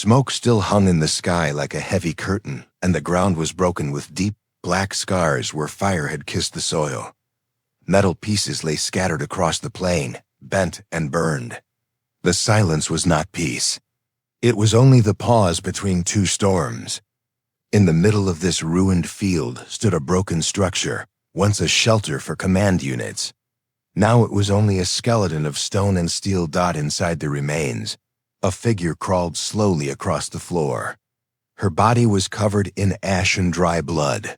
Smoke still hung in the sky like a heavy curtain, and the ground was broken with deep, black scars where fire had kissed the soil. Metal pieces lay scattered across the plain, bent and burned. The silence was not peace. It was only the pause between two storms. In the middle of this ruined field stood a broken structure, once a shelter for command units. Now it was only a skeleton of stone and steel dot inside the remains. A figure crawled slowly across the floor. Her body was covered in ash and dry blood.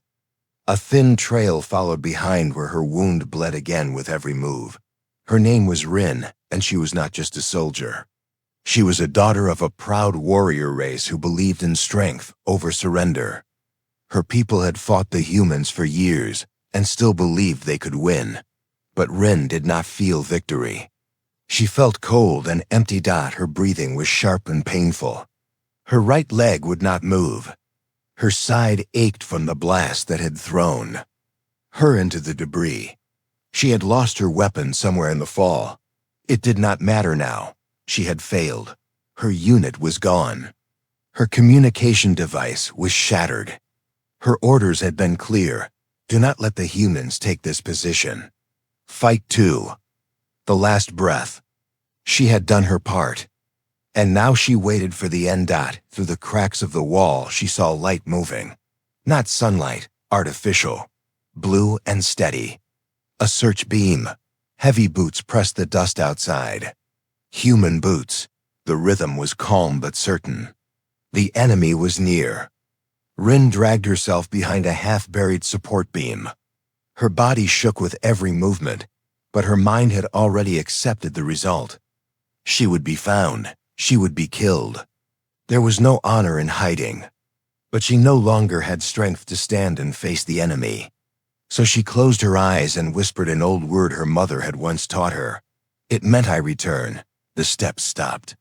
A thin trail followed behind where her wound bled again with every move. Her name was Rin, and she was not just a soldier. She was a daughter of a proud warrior race who believed in strength over surrender. Her people had fought the humans for years and still believed they could win. But Rin did not feel victory. She felt cold and empty. Her breathing was sharp and painful. Her right leg would not move. Her side ached from the blast that had thrown her into the debris. She had lost her weapon somewhere in the fall. It did not matter now. She had failed. Her unit was gone. Her communication device was shattered. Her orders had been clear. Do not let the humans take this position. Fight to the last breath. She had done her part. And now she waited for the end. Through the cracks of the wall, she saw light moving. Not sunlight, artificial. Blue and steady. A search beam. Heavy boots pressed the dust outside. Human boots. The rhythm was calm but certain. The enemy was near. Rin dragged herself behind a half-buried support beam. Her body shook with every movement, but her mind had already accepted the result. She would be found. She would be killed. There was no honor in hiding. But she no longer had strength to stand and face the enemy. So she closed her eyes and whispered an old word her mother had once taught her. It meant I return. The steps stopped.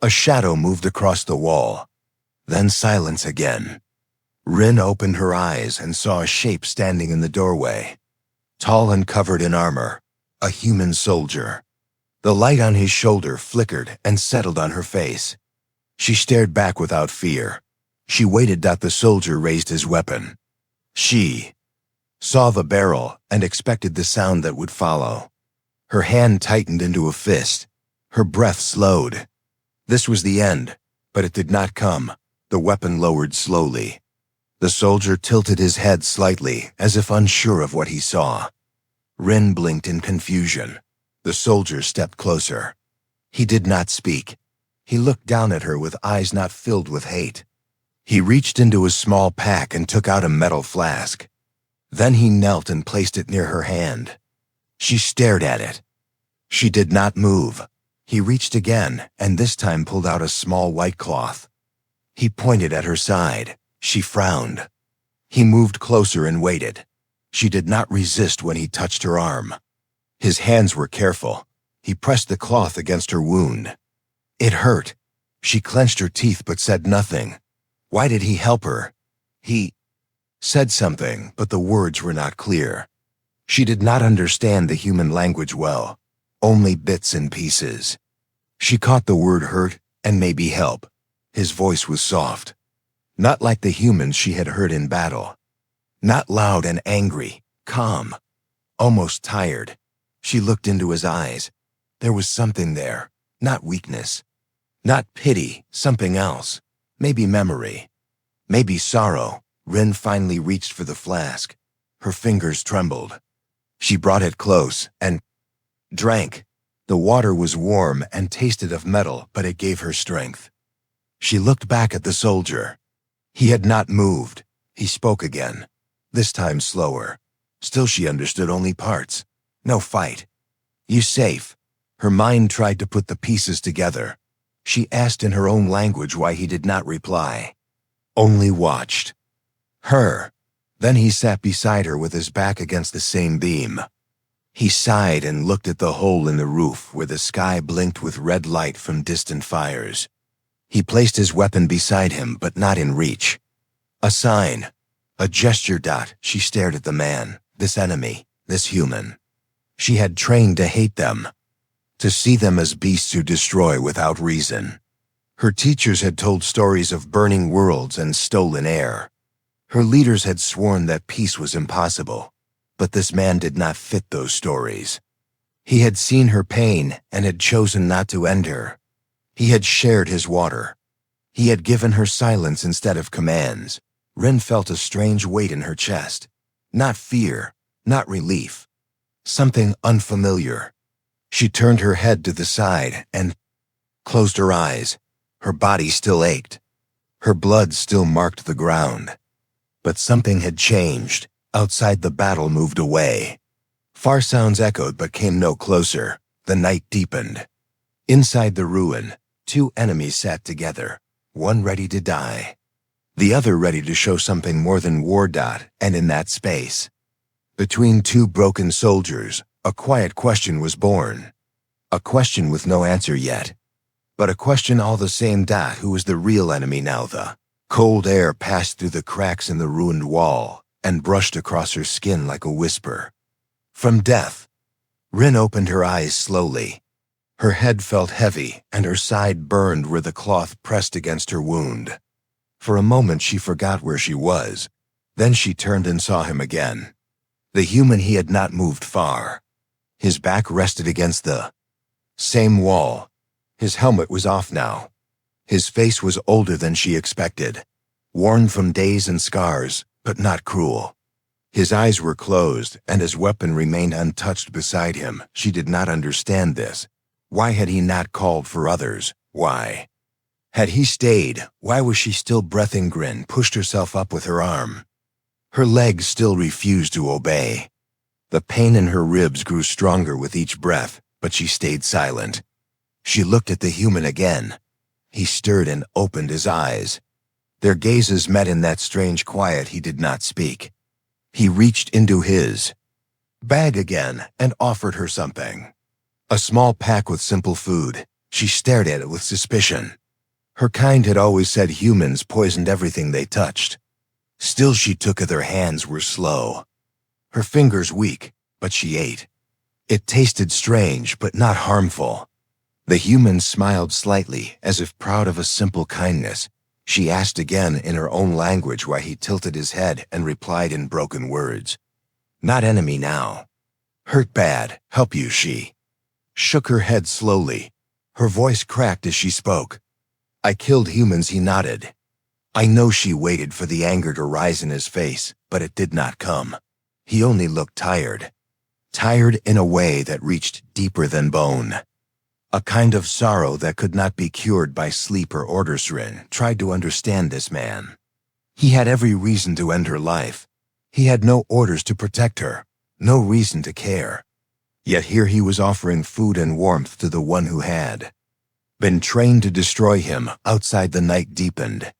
A shadow moved across the wall. Then silence again. Rin opened her eyes and saw a shape standing in the doorway. Tall and covered in armor. A human soldier. The light on his shoulder flickered and settled on her face. She stared back without fear. She waited. The soldier raised his weapon. She saw the barrel and expected the sound that would follow. Her hand tightened into a fist. Her breath slowed. This was the end, but it did not come. The weapon lowered slowly. The soldier tilted his head slightly, as if unsure of what he saw. Rin blinked in confusion. The soldier stepped closer. He did not speak. He looked down at her with eyes not filled with hate. He reached into a small pack and took out a metal flask. Then he knelt and placed it near her hand. She stared at it. She did not move. He reached again, and this time pulled out a small white cloth. He pointed at her side. She frowned. He moved closer and waited. She did not resist when he touched her arm. His hands were careful. He pressed the cloth against her wound. It hurt. She clenched her teeth but said nothing. Why did he help her? He said something, but the words were not clear. She did not understand the human language well, only bits and pieces. She caught the word hurt and maybe help. His voice was soft. Not like the humans she had heard in battle. Not loud and angry, calm, almost tired. She looked into his eyes. There was something there, not weakness. Not pity, something else. Maybe memory. Maybe sorrow. Rin finally reached for the flask. Her fingers trembled. She brought it close and drank. The water was warm and tasted of metal, but it gave her strength. She looked back at the soldier. He had not moved. He spoke again, this time slower. Still she understood only parts. No fight. You safe? Her mind tried to put the pieces together. She asked in her own language why he did not reply. Only watched. Her. Then he sat beside her with his back against the same beam. He sighed and looked at the hole in the roof where the sky blinked with red light from distant fires. He placed his weapon beside him, but not in reach. A sign. A gesture. She stared at the man, this enemy, this human. She had trained to hate them, to see them as beasts who destroy without reason. Her teachers had told stories of burning worlds and stolen air. Her leaders had sworn that peace was impossible, but this man did not fit those stories. He had seen her pain and had chosen not to end her. He had shared his water. He had given her silence instead of commands. Rin felt a strange weight in her chest. Not fear, not relief. Something unfamiliar. She turned her head to the side and closed her eyes. Her body still ached. Her blood still marked the ground. But something had changed. Outside, the battle moved away. Far sounds echoed but came no closer. The night deepened. Inside the ruin, two enemies sat together, one ready to die, the other ready to show something more than war. And in that space, between two broken soldiers, a quiet question was born. A question with no answer yet, but a question all the same. Who was the real enemy now? The cold air passed through the cracks in the ruined wall and brushed across her skin like a whisper. From death. Rin opened her eyes slowly. Her head felt heavy and her side burned where the cloth pressed against her wound. For a moment she forgot where she was. Then she turned and saw him again. The human he had not moved far. His back rested against the same wall. His helmet was off now. His face was older than she expected. Worn from days and scars, but not cruel. His eyes were closed, and his weapon remained untouched beside him. She did not understand this. Why had he not called for others? Why? Had he stayed, why was she still breathing? Grin pushed herself up with her arm. Her legs still refused to obey. The pain in her ribs grew stronger with each breath, but she stayed silent. She looked at the human again. He stirred and opened his eyes. Their gazes met in that strange quiet. He did not speak. He reached into his bag again and offered her something. A small pack with simple food. She stared at it with suspicion. Her kind had always said humans poisoned everything they touched. Still she took it. Her hands were slow. Her fingers weak, but she ate. It tasted strange, but not harmful. The human smiled slightly, as if proud of a simple kindness. She asked again in her own language why he tilted his head and replied in broken words. Not enemy now. Hurt bad, help you. She shook her head slowly. Her voice cracked as she spoke. I killed humans. He nodded. I know. She waited for the anger to rise in his face, but it did not come. He only looked tired. Tired in a way that reached deeper than bone. A kind of sorrow that could not be cured by sleep or orders. Rin tried to understand this man. He had every reason to end her life. He had no orders to protect her, no reason to care. Yet here he was offering food and warmth to the one who had been trained to destroy him. Outside, the night deepened.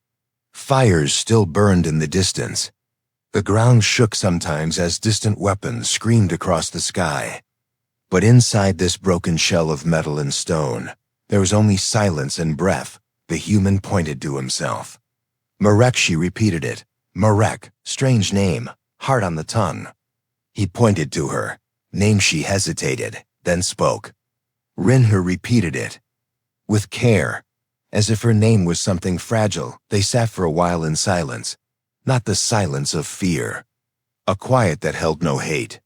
Fires still burned in the distance. The ground shook sometimes as distant weapons screamed across the sky. But inside this broken shell of metal and stone, there was only silence and breath. The human pointed to himself. Marek, she repeated it. Marek, strange name, hard on the tongue. He pointed to her. Name. She hesitated, then spoke. Rinher repeated it. With care, as if her name was something fragile. They sat for a while in silence. Not the silence of fear. A quiet that held no hate.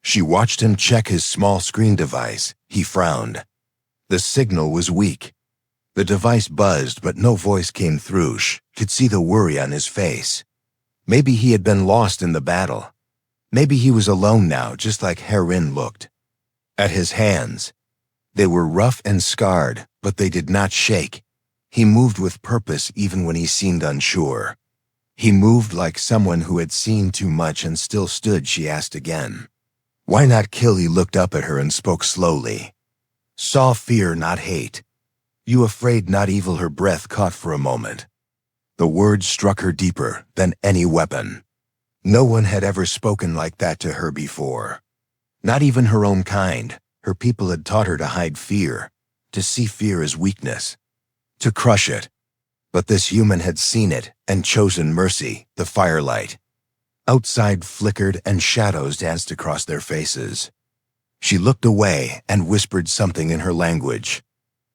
She watched him check his small screen device. He frowned. The signal was weak. The device buzzed, but no voice came through. She could see the worry on his face. Maybe he had been lost in the battle. Maybe he was alone now, just like Herin looked. At his hands. They were rough and scarred, but they did not shake. He moved with purpose even when he seemed unsure. He moved like someone who had seen too much and still stood. She asked again. Why not kill? He looked up at her and spoke slowly. Saw fear, not hate. You afraid, not evil. Her breath caught for a moment. The words struck her deeper than any weapon. No one had ever spoken like that to her before. Not even her own kind. Her people had taught her to hide fear, to see fear as weakness, to crush it. But this human had seen it and chosen mercy, the firelight. Outside flickered and shadows danced across their faces. She looked away and whispered something in her language.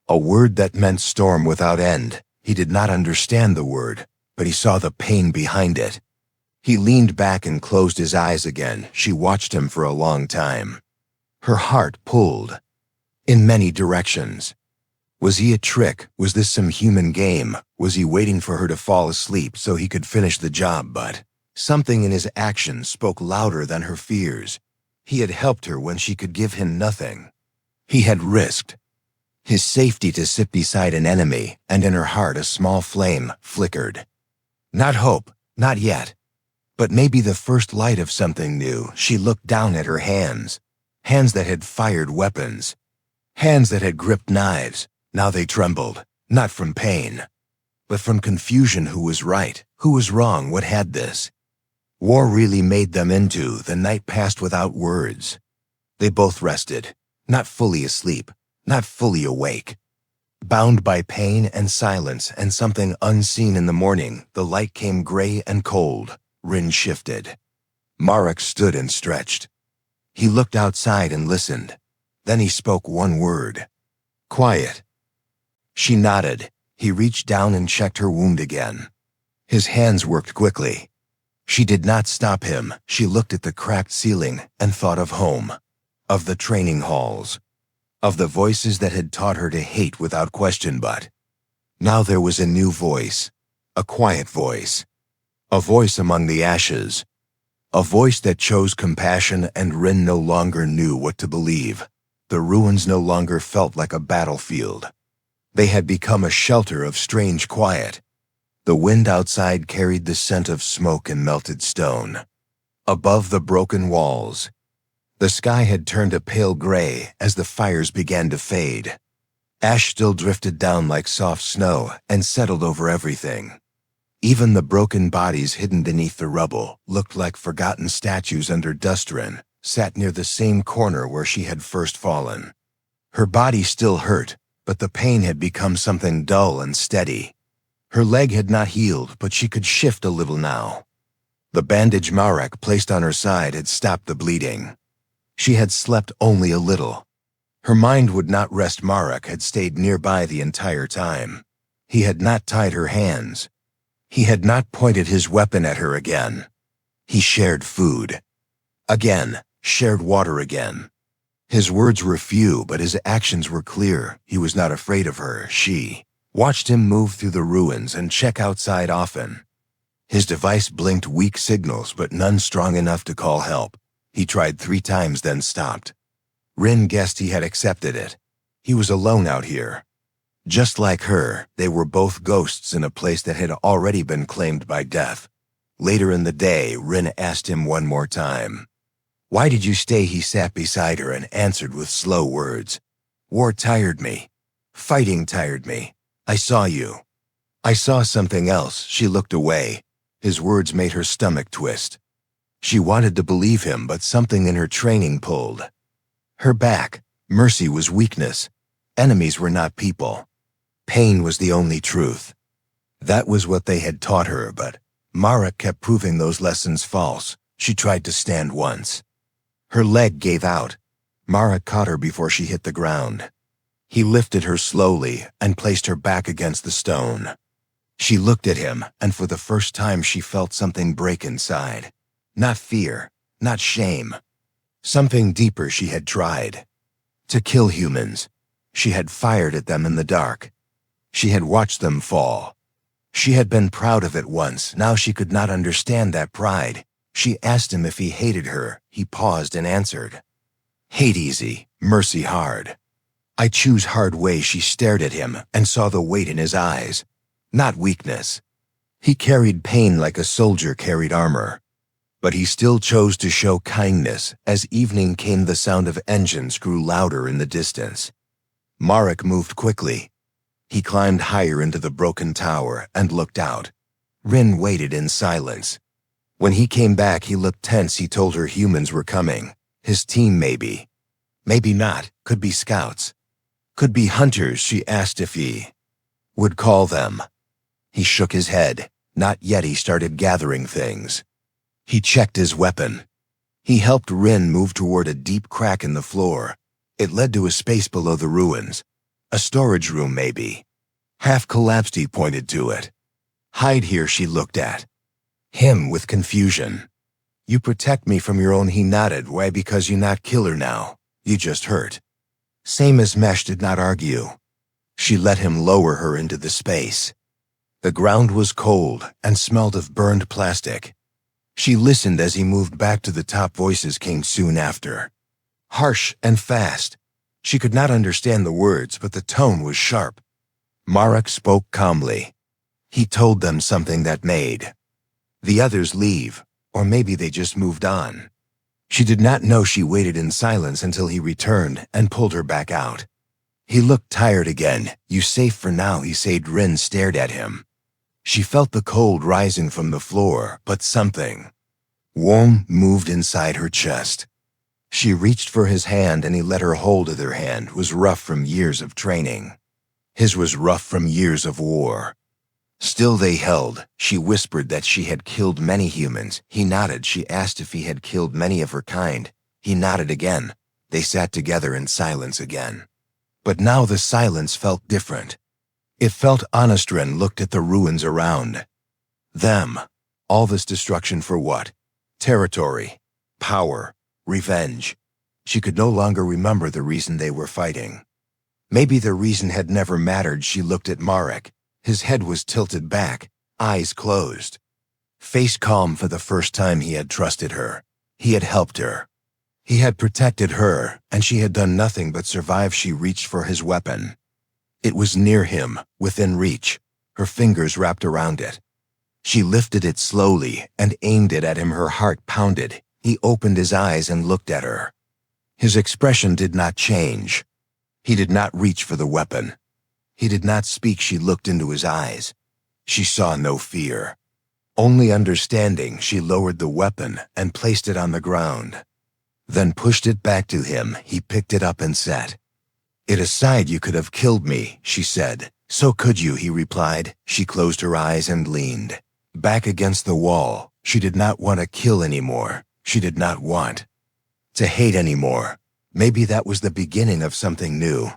A word that meant storm without end. He did not understand the word, but he saw the pain behind it. He leaned back and closed his eyes again. She watched him for a long time. Her heart pulled in many directions. Was he a trick? Was this some human game? Was he waiting for her to fall asleep so he could finish the job? But something in his actions spoke louder than her fears. He had helped her when she could give him nothing. He had risked his safety to sit beside an enemy, and in her heart a small flame flickered. Not hope, not yet, but maybe the first light of something new. She looked down at her hands, hands that had fired weapons, hands that had gripped knives. Now they trembled, not from pain, but from confusion. Who was right? Who was wrong? What had this war really made them into? The night passed without words. They both rested, not fully asleep, not fully awake. Bound by pain and silence and something unseen. In the morning, the light came gray and cold. Rin shifted. Marek stood and stretched. He looked outside and listened. Then he spoke one word. Quiet. She nodded. He reached down and checked her wound again. His hands worked quickly. She did not stop him. She looked at the cracked ceiling and thought of home, of the training halls, of the voices that had taught her to hate without question. But now there was a new voice, a quiet voice, a voice among the ashes, a voice that chose compassion. And Rin no longer knew what to believe. The ruins no longer felt like a battlefield. They had become a shelter of strange quiet. The wind outside carried the scent of smoke and melted stone. Above the broken walls, the sky had turned a pale gray as the fires began to fade. Ash still drifted down like soft snow and settled over everything. Even the broken bodies hidden beneath the rubble looked like forgotten statues under dust. Rin sat near the same corner where she had first fallen. Her body still hurt, but the pain had become something dull and steady. Her leg had not healed, but she could shift a little now. The bandage Marek placed on her side had stopped the bleeding. She had slept only a little. Her mind would not rest. Marek had stayed nearby the entire time. He had not tied her hands. He had not pointed his weapon at her again. He shared food. Again, shared water again. His words were few, but his actions were clear. He was not afraid of her. She watched him move through the ruins and check outside often. His device blinked weak signals, but none strong enough to call help. He tried 3 times, then stopped. Rin guessed he had accepted it. He was alone out here. Just like her, they were both ghosts in a place that had already been claimed by death. Later in the day, Rin asked him one more time. Why did you stay? He sat beside her and answered with slow words. War tired me. Fighting tired me. I saw you. I saw something else. She looked away. His words made her stomach twist. She wanted to believe him, but something in her training pulled her back. Mercy was weakness. Enemies were not people. Pain was the only truth. That was what they had taught her, but Marek kept proving those lessons false. She tried to stand once. Her leg gave out. Marek caught her before she hit the ground. He lifted her slowly and placed her back against the stone. She looked at him, and for the first time she felt something break inside. Not fear, not shame. Something deeper. She had tried to kill humans. She had fired at them in the dark. She had watched them fall. She had been proud of it once. Now she could not understand that pride. She asked him if he hated her. He paused and answered. Hate easy, mercy hard. I choose hard way. She stared at him and saw the weight in his eyes. Not weakness. He carried pain like a soldier carried armor. But he still chose to show kindness. As evening came, the sound of engines grew louder in the distance. Marek moved quickly. He climbed higher into the broken tower and looked out. Rin waited in silence. When he came back, he looked tense. He told her humans were coming. His team, maybe. Maybe not. Could be scouts. Could be hunters. She asked if he would call them. He shook his head. Not yet. He started gathering things. He checked his weapon. He helped Rin move toward a deep crack in the floor. It led to a space below the ruins. A storage room, maybe. Half collapsed, he pointed to it. Hide here, she looked at him with confusion. You protect me from your own, he nodded. Why? Because you not kill her now. You just hurt. Same as Mesh did not argue. She let him lower her into the space. The ground was cold and smelled of burned plastic. She listened as he moved back to the top. Voices came soon after. Harsh and fast. She could not understand the words, but the tone was sharp. Marek spoke calmly. He told them something that made the others leave, or maybe they just moved on. She did not know. She waited in silence until he returned and pulled her back out. He looked tired again. You safe for now, he said. Rin stared at him. She felt the cold rising from the floor, but something warm moved inside her chest. She reached for his hand and he let her hold of. Their hand was rough from years of training. His was rough from years of war. Still they held. She whispered that she had killed many humans. He nodded. She asked if he had killed many of her kind. He nodded again. They sat together in silence again. But now the silence felt different. It felt honest. Ren looked at the ruins around them. All this destruction for what? Territory, power, revenge. She could no longer remember the reason they were fighting. Maybe the reason had never mattered. She looked at Marek. His head was tilted back, eyes closed. Face calm. For the first time he had trusted her. He had helped her. He had protected her, and she had done nothing but survive. She reached for his weapon. It was near him, within reach, her fingers wrapped around it. She lifted it slowly and aimed it at him. Her heart pounded. He opened his eyes and looked at her. His expression did not change. He did not reach for the weapon. He did not speak. She looked into his eyes. She saw no fear, only understanding. She lowered the weapon and placed it on the ground, then pushed it back to him. He picked it up and set it aside. You could have killed me, she said. So could you, he replied. She closed her eyes and leaned back against the wall. She did not want to kill anymore. She did not want to hate anymore. Maybe that was the beginning of something new.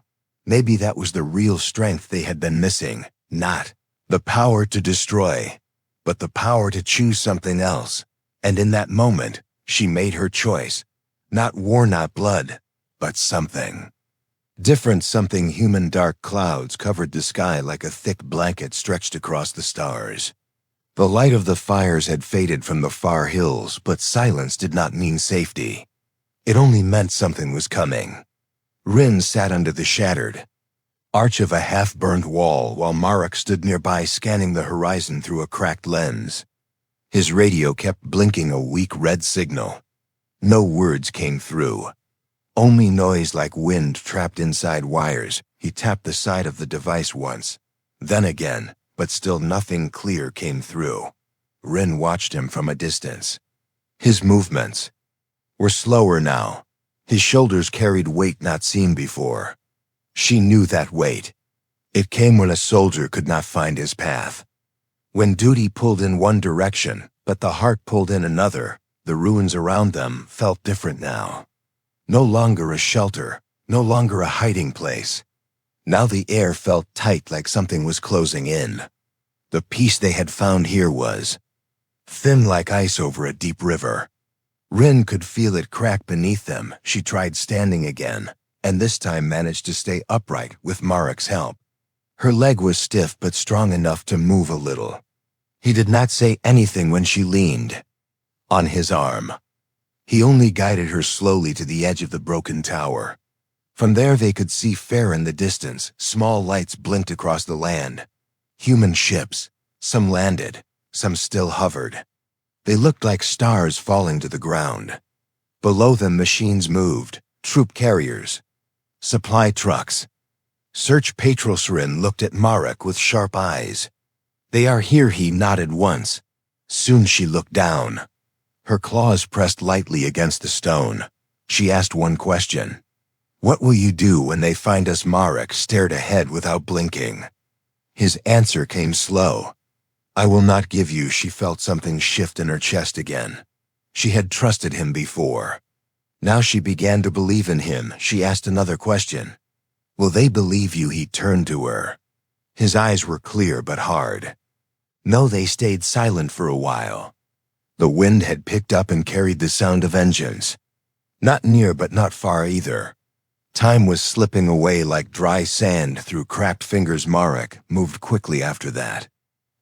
Maybe that was the real strength they had been missing. Not the power to destroy, but the power to choose something else. And in that moment, she made her choice. Not war, not blood, but something different, something human. Dark clouds covered the sky like a thick blanket stretched across the stars. The light of the fires had faded from the far hills, but silence did not mean safety. It only meant something was coming. Rin sat under the shattered arch of a half-burned wall while Marek stood nearby, scanning the horizon through a cracked lens. His radio kept blinking a weak red signal. No words came through. Only noise like wind trapped inside wires. He tapped the side of the device once, then again, but still nothing clear came through. Rin watched him from a distance. His movements were slower now. His shoulders carried weight not seen before. She knew that weight. It came when a soldier could not find his path. When duty pulled in one direction, but the heart pulled in another. The ruins around them felt different now. No longer a shelter, no longer a hiding place. Now the air felt tight, like something was closing in. The peace they had found here was thin like ice over a deep river. Rin could feel it crack beneath them. She tried standing again, and this time managed to stay upright with Marek's help. Her leg was stiff but strong enough to move a little. He did not say anything when she leaned on his arm. He only guided her slowly to the edge of the broken tower. From there they could see fair in the distance. Small lights blinked across the land. Human ships. Some landed, some still hovered. They looked like stars falling to the ground. Below them machines moved, troop carriers, supply trucks. Search patrols. Rin looked at Marek with sharp eyes. They are here, he nodded once. Soon she looked down. Her claws pressed lightly against the stone. She asked one question. What will you do when they find us? Marek stared ahead without blinking. His answer came slow. I will not give you. She felt something shift in her chest again. She had trusted him before. Now she began to believe in him. She asked another question. Will they believe you? He turned to her. His eyes were clear but hard. No, they stayed silent for a while. The wind had picked up and carried the sound of engines. Not near but not far either. Time was slipping away like dry sand through cracked fingers. Marek moved quickly after that.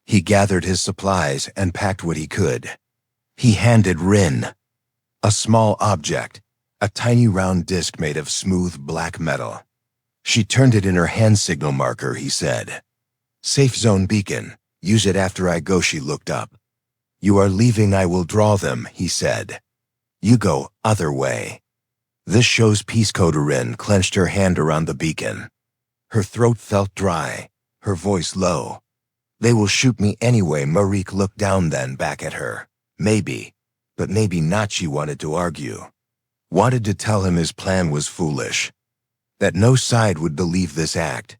He gathered his supplies and packed what he could. He handed Rin a small object, a tiny round disc made of smooth black metal. She turned it in her hand. Signal marker, he said. Safe zone beacon. Use it after I go. She looked up. You are leaving? I will draw them, he said. You go other way. This shows peace code. Rin clenched her hand around the beacon. Her throat felt dry, her voice low. They will shoot me anyway. Marek looked down, then back at her. Maybe, but maybe not. She wanted to argue. Wanted to tell him his plan was foolish. That no side would believe this act.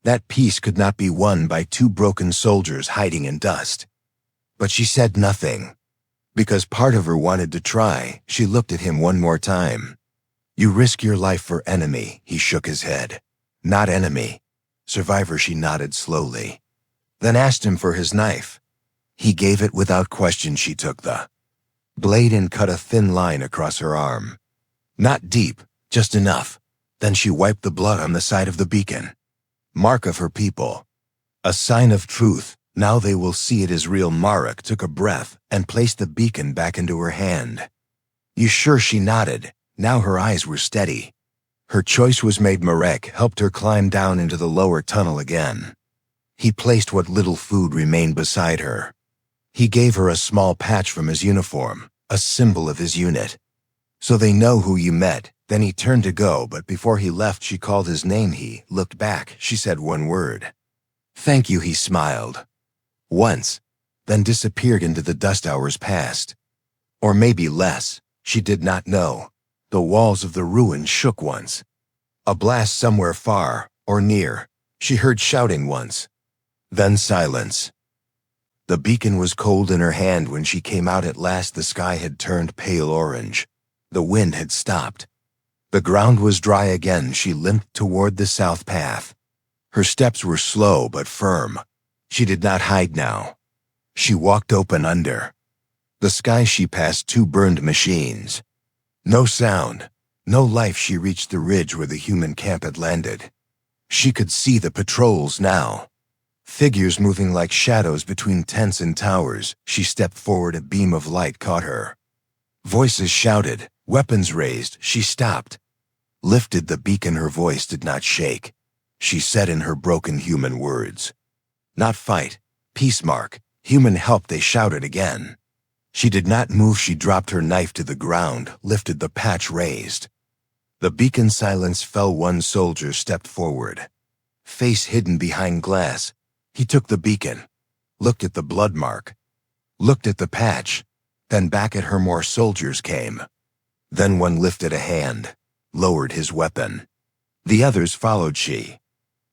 That peace could not be won by two broken soldiers hiding in dust. But she said nothing. Because part of her wanted to try, she looked at him one more time. You risk your life for enemy, he shook his head. Not enemy. Survivor, she nodded slowly. Then asked him for his knife. He gave it without question. She took the blade and cut a thin line across her arm. Not deep, just enough. Then she wiped the blood on the side of the beacon. Mark of her people. A sign of truth. Now they will see it is real. Marek took a breath and placed the beacon back into her hand. You sure? She nodded. Now her eyes were steady. Her choice was made. Marek helped her climb down into the lower tunnel again. He placed what little food remained beside her. He gave her a small patch from his uniform, a symbol of his unit. So they know who you met. Then he turned to go, but before he left she called his name. He looked back. She said one word. Thank you, he smiled. Once, then disappeared into the dust. Hours passed. Or maybe less, she did not know. The walls of the ruin shook once. A blast somewhere far, or near. She heard shouting once. Then silence. The beacon was cold in her hand when she came out at last. The sky had turned pale orange. The wind had stopped. The ground was dry again. She limped toward the south path. Her steps were slow but firm. She did not hide now. She walked open under. The sky she passed two burned machines. No sound, no life. She reached the ridge where the human camp had landed. She could see the patrols now. Figures moving like shadows between tents and towers. She stepped forward. A beam of light caught her. Voices shouted, weapons raised. She stopped. Lifted the beacon. Her voice did not shake. She said in her broken human words. Not fight. Peace. Mark. Human help. They shouted again. She did not move. She dropped her knife to the ground, lifted the patch raised. The beacon silence fell. One soldier stepped forward. Face hidden behind glass. He took the beacon, looked at the blood mark, looked at the patch, then back at her. More soldiers came. Then one lifted a hand, lowered his weapon. The others followed. She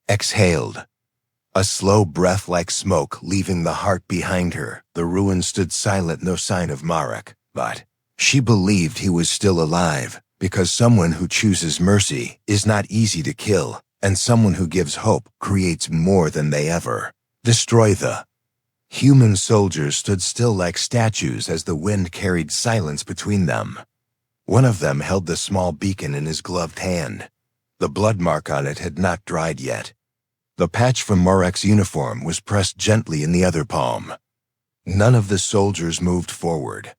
exhaled. A slow breath like smoke leaving the heart behind her. The ruin stood silent. No sign of Marek, but she believed he was still alive, because someone who chooses mercy is not easy to kill, and someone who gives hope creates more than they ever destroy. The human soldiers stood still like statues as the wind carried silence between them. One of them held the small beacon in his gloved hand. The blood mark on it had not dried yet. The patch from Marek's uniform was pressed gently in the other palm. None of the soldiers moved forward.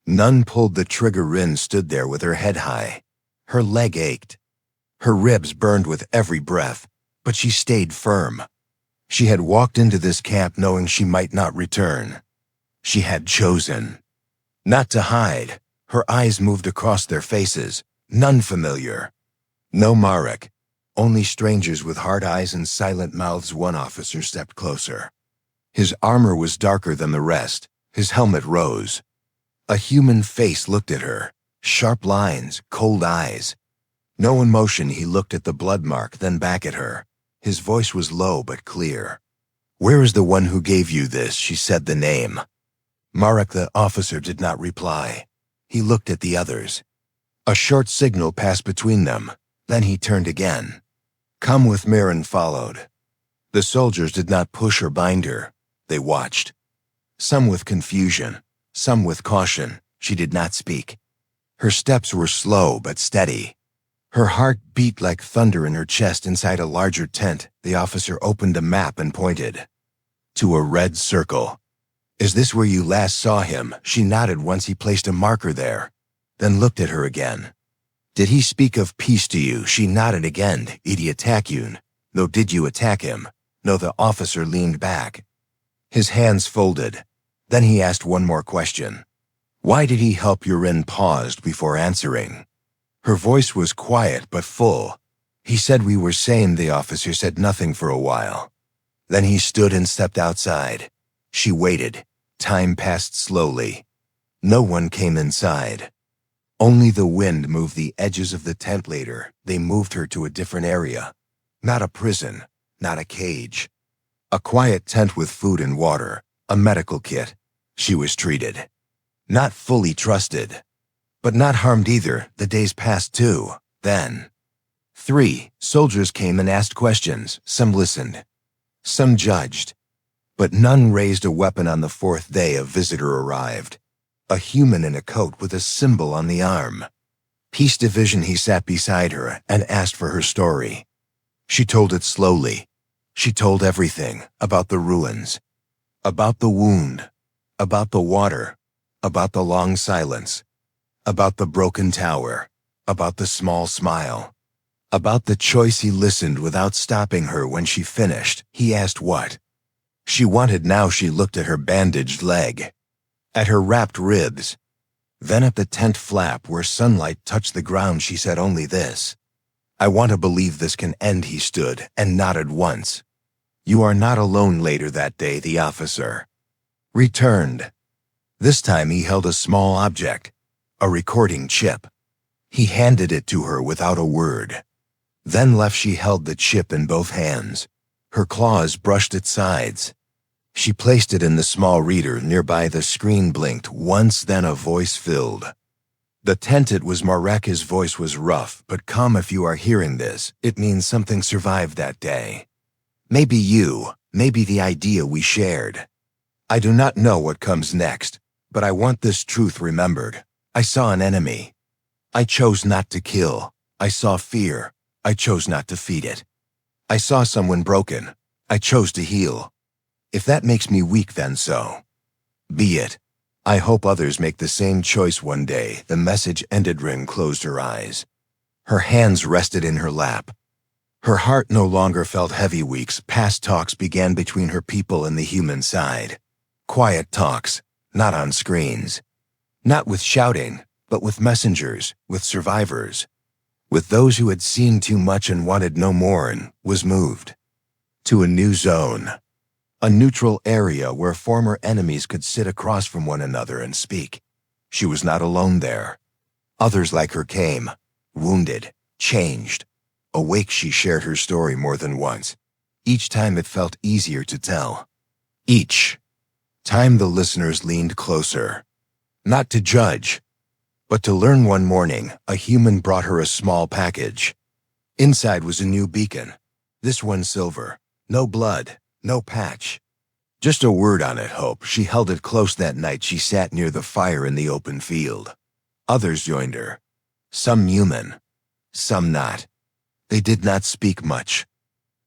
None pulled the trigger. Rin stood there with her head high. Her leg ached. Her ribs burned with every breath, but she stayed firm. She had walked into this camp knowing she might not return. She had chosen not to hide. Her eyes moved across their faces, none familiar. No Marek. Only strangers with hard eyes and silent mouths. One officer stepped closer. His armor was darker than the rest. His helmet rose. A human face looked at her. Sharp lines, cold eyes. No emotion. He looked at the blood mark, then back at her. His voice was low but clear. Where is the one who gave you this? She said the name. Marek. The officer did not reply. He looked at the others. A short signal passed between them. Then he turned again. "Come with Mirren," followed. The soldiers did not push or bind her. They watched. Some with confusion, some with caution. She did not speak. Her steps were slow but steady. Her heart beat like thunder in her chest. Inside a larger tent, the officer opened a map and pointed to a red circle. "Is this where you last saw him?" She nodded once he placed a marker there, then looked at her again. "Did he speak of peace to you?" She nodded again. "Did he attack you?" "No." "Did you attack him?" "No." The officer leaned back, his hands folded. Then he asked one more question. "Why did he help you?" Rin paused before answering. Her voice was quiet but full. "He said we were sane." The officer said nothing for a while. Then he stood and stepped outside. She waited. Time passed slowly. No one came inside. Only the wind moved the edges of the tent. Later, they moved her to a different area. Not a prison, not a cage. A quiet tent with food and water, a medical kit. She was treated. Not fully trusted, but not harmed either. The days passed too. Then 3 soldiers came and asked questions. Some listened. Some judged. But none raised a weapon. On the 4th day, a visitor arrived. A human in a coat with a symbol on the arm. Peace Division. He sat beside her and asked for her story. She told it slowly. She told everything about the ruins, about the wound, about the water, about the long silence, about the broken tower, about the small smile, about the choice. He listened without stopping her. When she finished, he asked what she wanted. Now she looked at her bandaged leg, at her wrapped ribs, then at the tent flap where sunlight touched the ground. She said only this: "I want to believe this can end." He stood and nodded once. "You are not alone." Later that day, the officer returned. This time he held a small object, a recording chip. He handed it to her without a word, then left. She held the chip in both hands. Her claws brushed its sides. She placed it in the small reader nearby. The screen blinked once, then a voice filled the tent. It was Marek. His voice was rough but calm. "If you are hearing this, it means something survived that day. Maybe you, maybe the idea we shared. I do not know what comes next, but I want this truth remembered. I saw an enemy. I chose not to kill. I saw fear. I chose not to feed it. I saw someone broken. I chose to heal. If that makes me weak, then so be it. I hope others make the same choice one day." The message ended. Rin closed her eyes. Her hands rested in her lap. Her heart no longer felt heavy. Weeks past. Talks began between her people and the human side. Quiet talks, not on screens. Not with shouting, but with messengers, with survivors. With those who had seen too much and wanted no more, and was moved to a new zone. A neutral area where former enemies could sit across from one another and speak. She was not alone there. Others like her came, wounded, changed. Awake, she shared her story more than once. Each time it felt easier to tell. Each time the listeners leaned closer. Not to judge, but to learn. One morning, a human brought her a small package. Inside was a new beacon. This one silver. No blood. No patch. Just a word on it, hope. She held it close. That night she sat near the fire in the open field. Others joined her. Some human, some not. They did not speak much.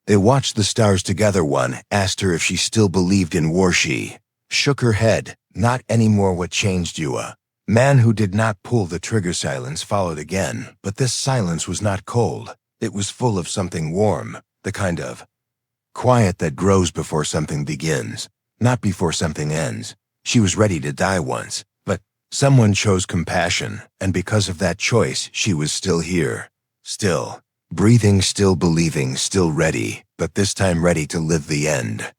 They watched the stars together. One asked her if she still believed in war. She shook her head. Not anymore. What changed you? A man who did not pull the trigger. Silence followed again, but this silence was not cold. It was full of something warm, the kind of quiet that grows before something begins, not before something ends. She was ready to die once, but someone chose compassion, and because of that choice, she was still here. Still breathing, still believing, still ready, but this time ready to live the end.